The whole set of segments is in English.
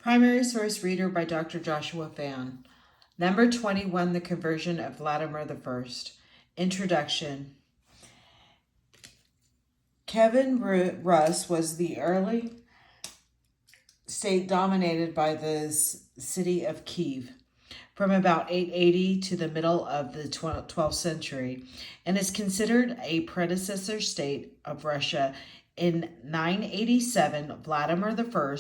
Primary source reader by Dr. Joshua Fan. Number 21, The Conversion of Vladimir I. Introduction. Kievan Rus was the early state dominated by the city of Kiev from about 880 to the middle of the 12th century, and is considered a predecessor state of Russia. In 987, Vladimir I,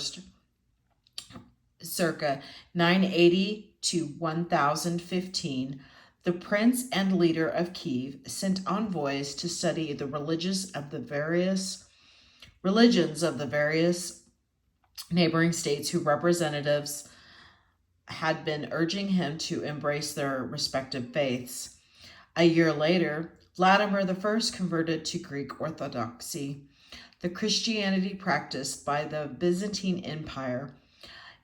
circa 980 to 1015, the prince and leader of Kiev sent envoys to study the religions of the various neighboring states whose representatives had been urging him to embrace their respective faiths. A year later, Vladimir I converted to Greek Orthodoxy, the Christianity practiced by the Byzantine Empire.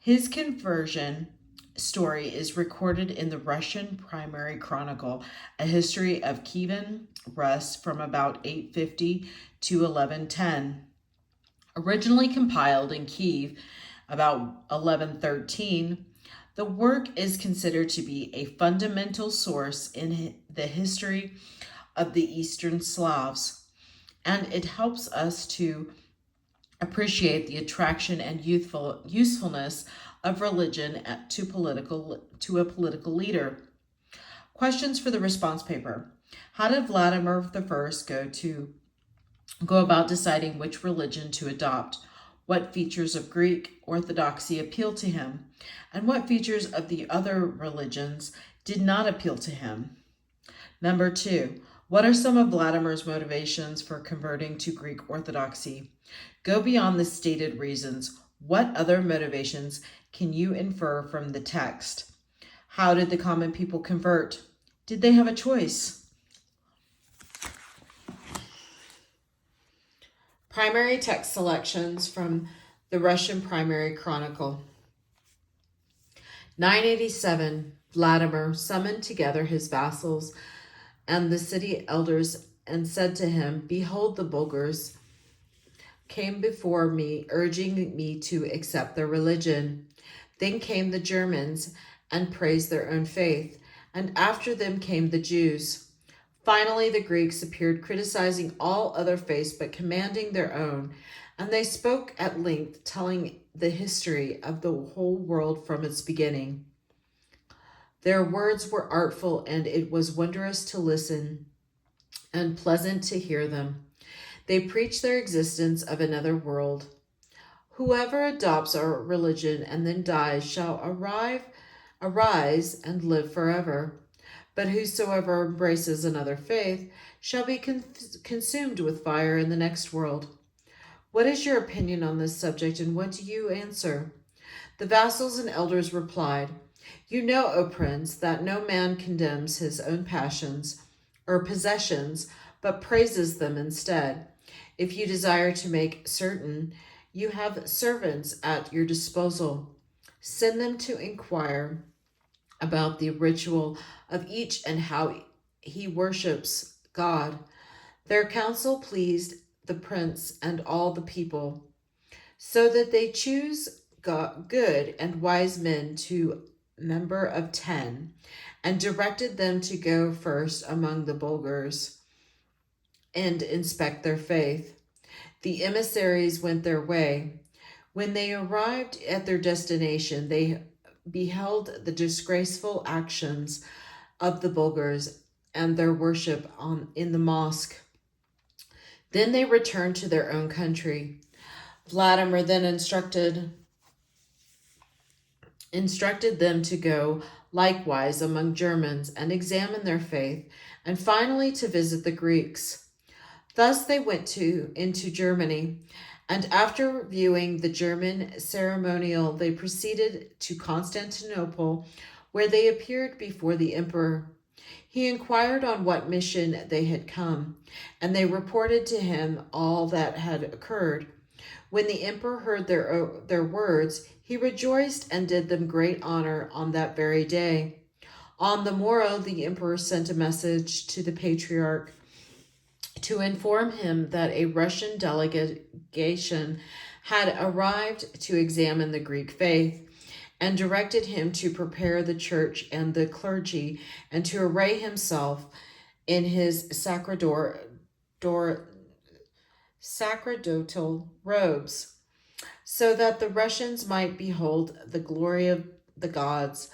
His conversion story is recorded in the Russian Primary Chronicle, a history of Kievan Rus from about 850 to 1110. Originally compiled in Kiev about 1113, the work is considered to be a fundamental source in the history of the Eastern Slavs, and it helps us to appreciate the attraction and usefulness of religion to a political leader. Questions for the response paper. How did Vladimir I go about deciding which religion to adopt? What features of Greek Orthodoxy appealed to him? And what features of the other religions did not appeal to him? Number 2. What are some of Vladimir's motivations for converting to Greek Orthodoxy? Go beyond the stated reasons. What other motivations can you infer from the text? How did the common people convert? Did they have a choice? Primary text selections from the Russian Primary Chronicle. 987, Vladimir summoned together his vassals and the city elders and said to him, "Behold, the Bulgars came before me, urging me to accept their religion. Then came the Germans and praised their own faith, and after them came the Jews. Finally, the Greeks appeared, criticizing all other faiths but commanding their own, and they spoke at length, telling the history of the whole world from its beginning. Their words were artful, and it was wondrous to listen and pleasant to hear them. They preach their existence of another world. Whoever adopts our religion and then dies shall arise and live forever. But whosoever embraces another faith shall be consumed with fire in the next world. What is your opinion on this subject, and what do you answer?" The vassals and elders replied, "You know, O prince, that no man condemns his own passions or possessions, but praises them instead. If you desire to make certain, you have servants at your disposal. Send them to inquire about the ritual of each and how he worships God." Their counsel pleased the prince and all the people, so that they choose good and wise men to number of 10, and directed them to go first among the Bulgars and inspect their faith. The emissaries went their way. When they arrived at their destination, they beheld the disgraceful actions of the Bulgars and their worship in the mosque. Then they returned to their own country. Vladimir then instructed them to go likewise among Germans and examine their faith, and finally to visit the Greeks. Thus they went into Germany, and after viewing the German ceremonial, they proceeded to Constantinople, where they appeared before the emperor. He inquired on what mission they had come, and they reported to him all that had occurred. When the emperor heard their words, he rejoiced and did them great honor on that very day. On the morrow, the emperor sent a message to the patriarch to inform him that a Russian delegation had arrived to examine the Greek faith. and directed him to prepare the church and the clergy and to array himself in his sacerdotal robes, so that the Russians might behold the glory of the gods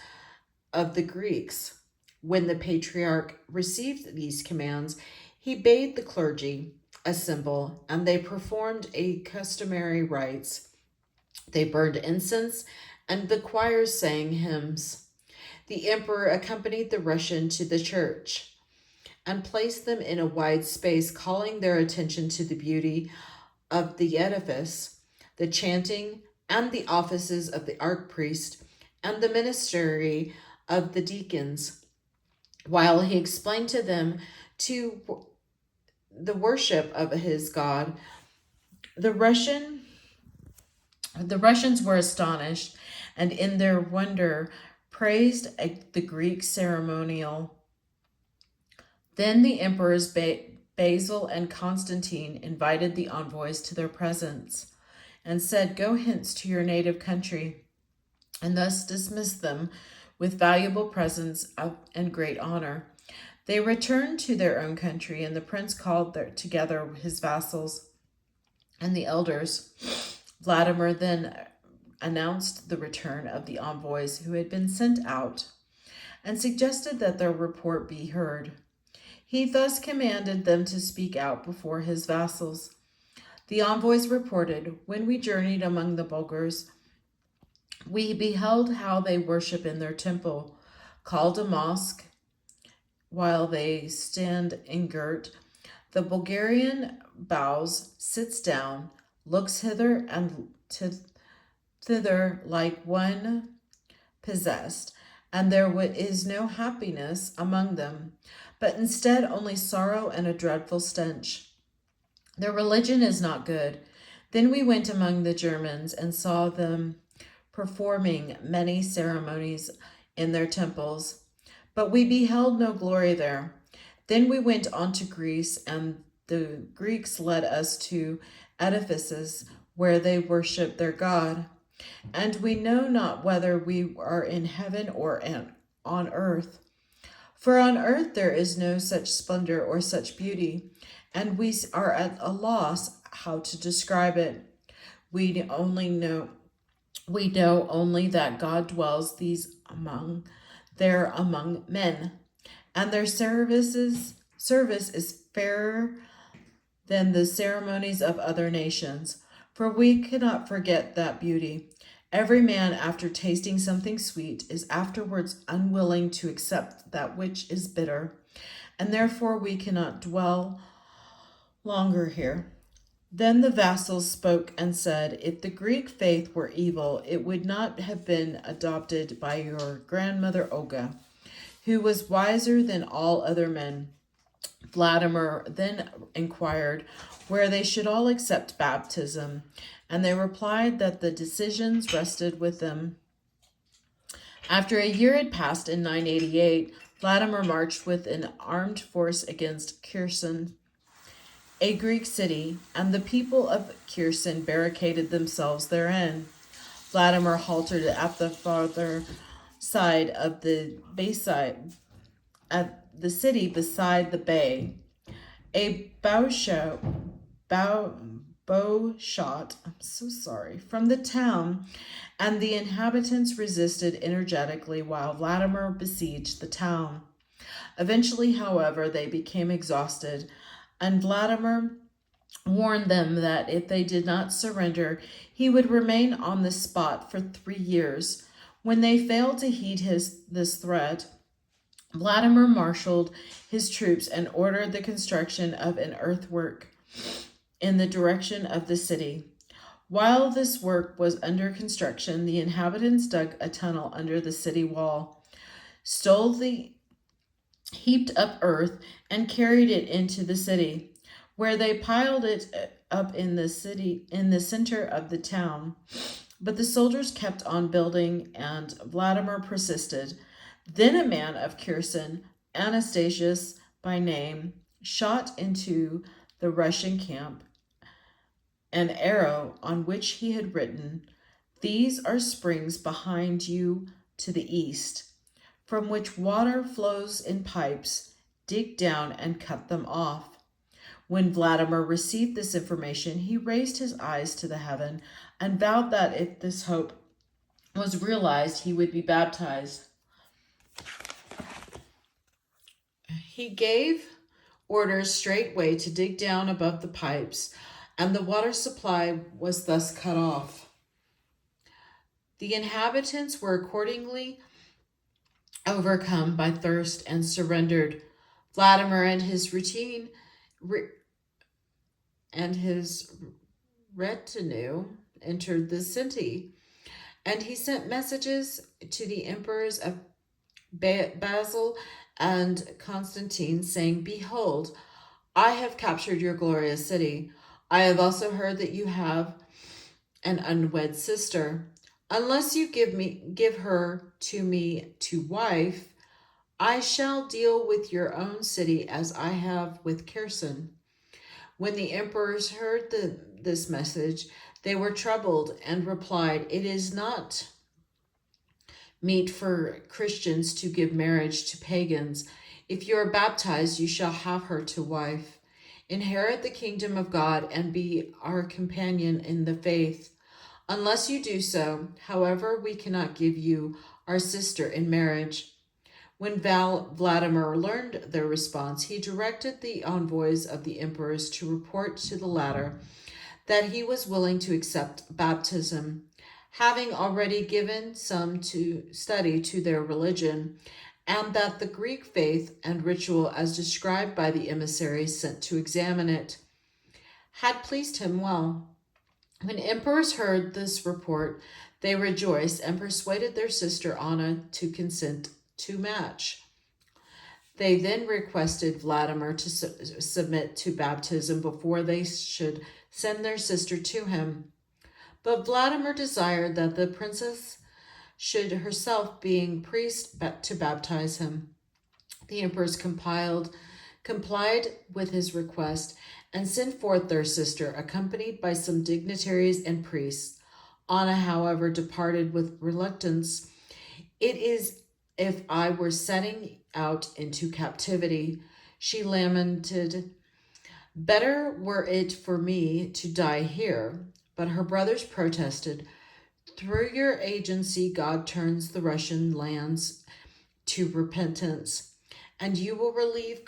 of the Greeks. When the patriarch received these commands, he bade the clergy assemble, and they performed a customary rites. They burned incense, and the choirs sang hymns. The emperor accompanied the Russian to the church and placed them in a wide space, calling their attention to the beauty of the edifice, the chanting, and the offices of the archpriest, and the ministry of the deacons, while he explained to them to the worship of his God. The Russians were astonished, and in their wonder praised the Greek ceremonial. Then the emperors Basil and Constantine invited the envoys to their presence and said, "Go hence to your native country," and thus dismissed them with valuable presents and great honor. They returned to their own country, and the prince called together his vassals and the elders. Vladimir then announced the return of the envoys who had been sent out and suggested that their report be heard. He thus commanded them to speak out before his vassals. The envoys reported, "When we journeyed among the Bulgars, we beheld how they worship in their temple, called a mosque, while they stand ingirt. The Bulgarian bows, sits down, looks hither and thither like one possessed, and there is no happiness among them, but instead only sorrow and a dreadful stench. Their religion is not good." Then we went among the Germans and saw them performing many ceremonies in their temples, but we beheld no glory there. Then we went on to Greece, and the Greeks led us to edifices where they worship their God, and we know not whether we are in heaven or on earth. For on earth there is no such splendor or such beauty, and we are at a loss how to describe it. We know only that God dwells among men, and their service is fairer than the ceremonies of other nations. For we cannot forget that beauty. Every man, after tasting something sweet, is afterwards unwilling to accept that which is bitter, and therefore we cannot dwell longer here. Then the vassals spoke and said, "If the Greek faith were evil, it would not have been adopted by your grandmother Olga, who was wiser than all other men." Vladimir then inquired where they should all accept baptism, and they replied that the decisions rested with them. After a year had passed in 988, Vladimir marched with an armed force against Kherson, a Greek city, and the people of Kherson barricaded themselves therein. Vladimir halted at the farther side of the bayside, at the city beside the bay. A bow shot from the town, and the inhabitants resisted energetically while Vladimir besieged the town. Eventually, however, they became exhausted, and Vladimir warned them that if they did not surrender, he would remain on the spot for 3 years. When they failed to heed this threat, Vladimir marshaled his troops and ordered the construction of an earthwork in the direction of the city. While this work was under construction, the inhabitants dug a tunnel under the city wall, stole the heaped up earth, and carried it into the city, where they piled it up in the center of the town. But the soldiers kept on building, and Vladimir persisted. Then a man of Kherson, Anastasius by name, shot into the Russian camp an arrow on which he had written, These are springs behind you to the east, from which water flows in pipes. Dig down and cut them off." When Vladimir received this information, he raised his eyes to the heaven and vowed that if this hope was realized, he would be baptized. He gave orders straightway to dig down above the pipes, and the water supply was thus cut off. The inhabitants were accordingly overcome by thirst and surrendered. Vladimir and his retinue entered the city, and he sent messages to the emperors of Basil and Constantine, saying, "Behold, I have captured your glorious city. I have also heard that you have an unwed sister. Unless you give her to me to wife, I shall deal with your own city as I have with Kherson." When the emperors heard this message, they were troubled and replied, "It is not meet for Christians to give marriage to pagans. If you are baptized, you shall have her to wife. Inherit the kingdom of God and be our companion in the faith. Unless you do so, however, we cannot give you our sister in marriage." When Vladimir learned their response, he directed the envoys of the emperors to report to the latter that he was willing to accept baptism, having already given some to study to their religion, and that the Greek faith and ritual, as described by the emissaries sent to examine it, had pleased him well. When emperors heard this report, they rejoiced and persuaded their sister Anna to consent to match. They then requested Vladimir to submit to baptism before they should send their sister to him. But Vladimir desired that the princess should herself being priest to baptize him. The emperors complied with his request and sent forth their sister, accompanied by some dignitaries and priests. Anna, however, departed with reluctance. "It is if I were setting out into captivity," she lamented. "Better were it for me to die here." But her brothers protested. "Through your agency, God turns the Russian lands to repentance, and you will relieve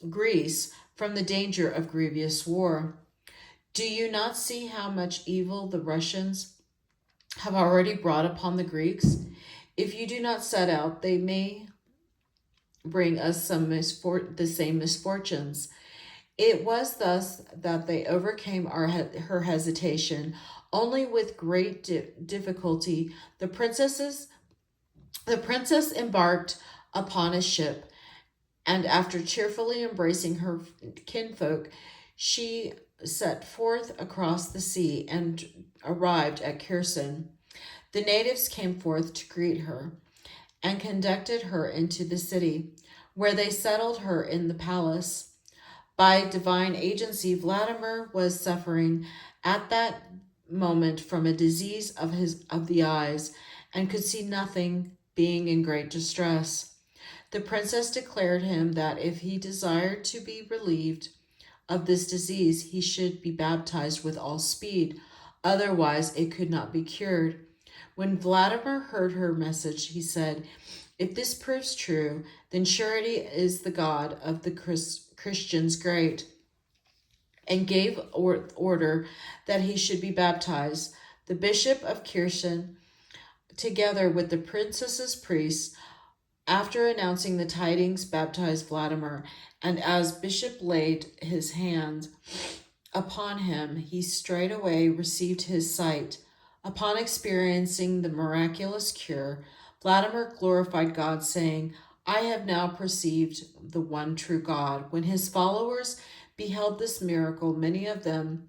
Greece from the danger of grievous war. Do you not see how much evil the Russians have already brought upon the Greeks? If you do not set out, they may bring us the same misfortunes." It was thus that they overcame her hesitation. Only with great difficulty the princess embarked upon a ship, and after cheerfully embracing her kinfolk, she set forth across the sea and arrived at Kherson. The natives came forth to greet her and conducted her into the city, where they settled her in the palace. By divine agency, Vladimir was suffering at that moment from a disease of the eyes and could see nothing, being in great distress. The princess declared him that if he desired to be relieved of this disease, he should be baptized with all speed, otherwise it could not be cured. When Vladimir heard her message, he said, "If this proves true, then surely is the God of the Christians great," and gave order that he should be baptized. The bishop of Kherson, together with the princess's priests, after announcing the tidings, baptized Vladimir, and as bishop laid his hand upon him, he straightway received his sight. Upon experiencing the miraculous cure, Vladimir glorified God, saying, "I have now perceived the one true God." When his followers beheld this miracle, many of them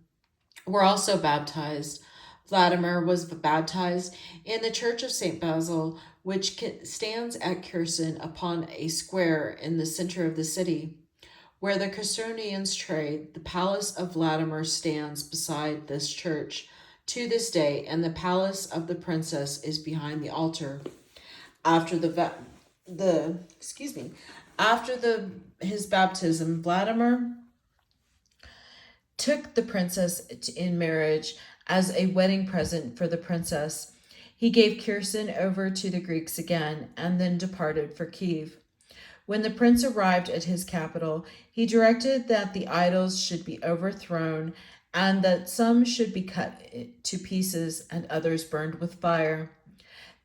were also baptized. Vladimir was baptized in the church of St. Basil, which stands at Kherson upon a square in the center of the city, where the Chersonians trade. The palace of Vladimir stands beside this church. to this day, and the palace of the princess is behind the altar. After his baptism, Vladimir took the princess in marriage as a wedding present for the princess. He gave Kherson over to the Greeks again, and then departed for Kiev. When the prince arrived at his capital, he directed that the idols should be overthrown, and that some should be cut to pieces and others burned with fire.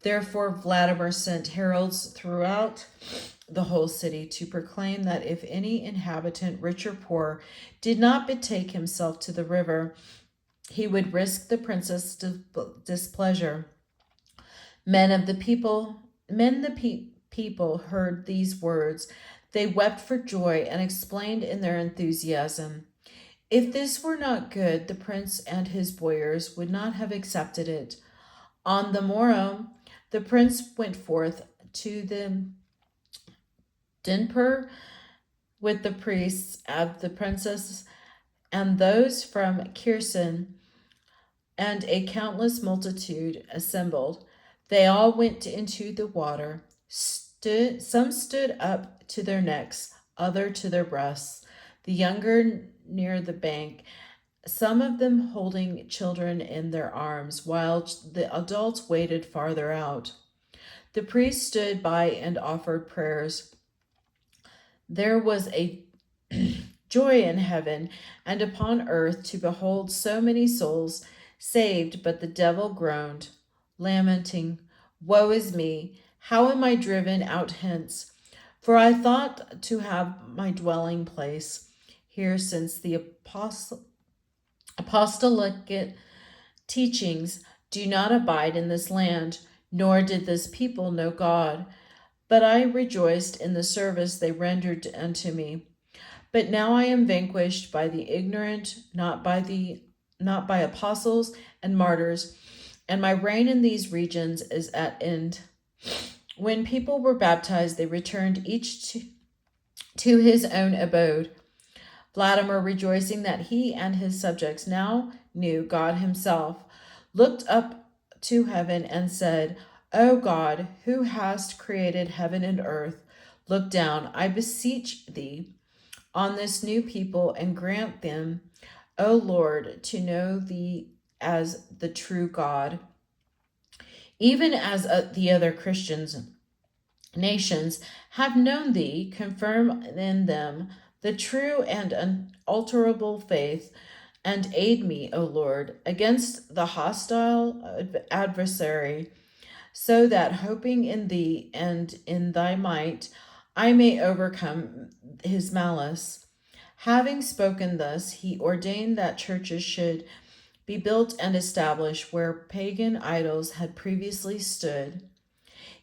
Therefore, Vladimir sent heralds throughout the whole city to proclaim that if any inhabitant, rich or poor, did not betake himself to the river, he would risk the princess' displeasure. People heard these words. They wept for joy and explained in their enthusiasm, "If this were not good, the prince and his boyars would not have accepted it." On the morrow, the prince went forth to the Dinpur with the priests of the princess and those from Kherson, and a countless multitude assembled. They all went into the water. Some stood up to their necks, other to their breasts, the younger near the bank, some of them holding children in their arms, while the adults waded farther out. The priest stood by and offered prayers. There was a joy in heaven and upon earth to behold so many souls saved, but the devil groaned, lamenting, "Woe is me! How am I driven out hence? For I thought to have my dwelling place here, since the apostolic teachings do not abide in this land, nor did this people know God. But I rejoiced in the service they rendered unto me. But now I am vanquished by the ignorant, not by apostles and martyrs, and my reign in these regions is at end." When people were baptized, they returned each to his own abode. Vladimir, rejoicing that he and his subjects now knew God himself, looked up to heaven and said, "O God, who hast created heaven and earth, look down, I beseech thee, on this new people, and grant them, O Lord, to know thee as the true God, even as the other Christians nations have known thee. Confirm in them the true and unalterable faith, and aid me, O Lord, against the hostile adversary, so that, hoping in thee and in thy might, I may overcome his malice." Having spoken thus, he ordained that churches should be built and established where pagan idols had previously stood.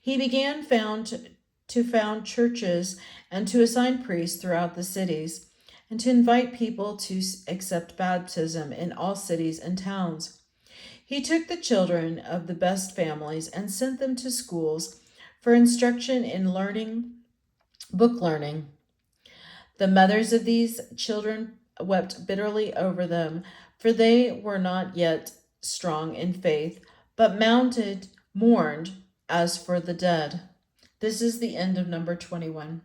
He began to found churches and to assign priests throughout the cities, and to invite people to accept baptism in all cities and towns. He took the children of the best families and sent them to schools for instruction in book learning. The mothers of these children wept bitterly over them, for they were not yet strong in faith, but mourned as for the dead. This is the end of number 21.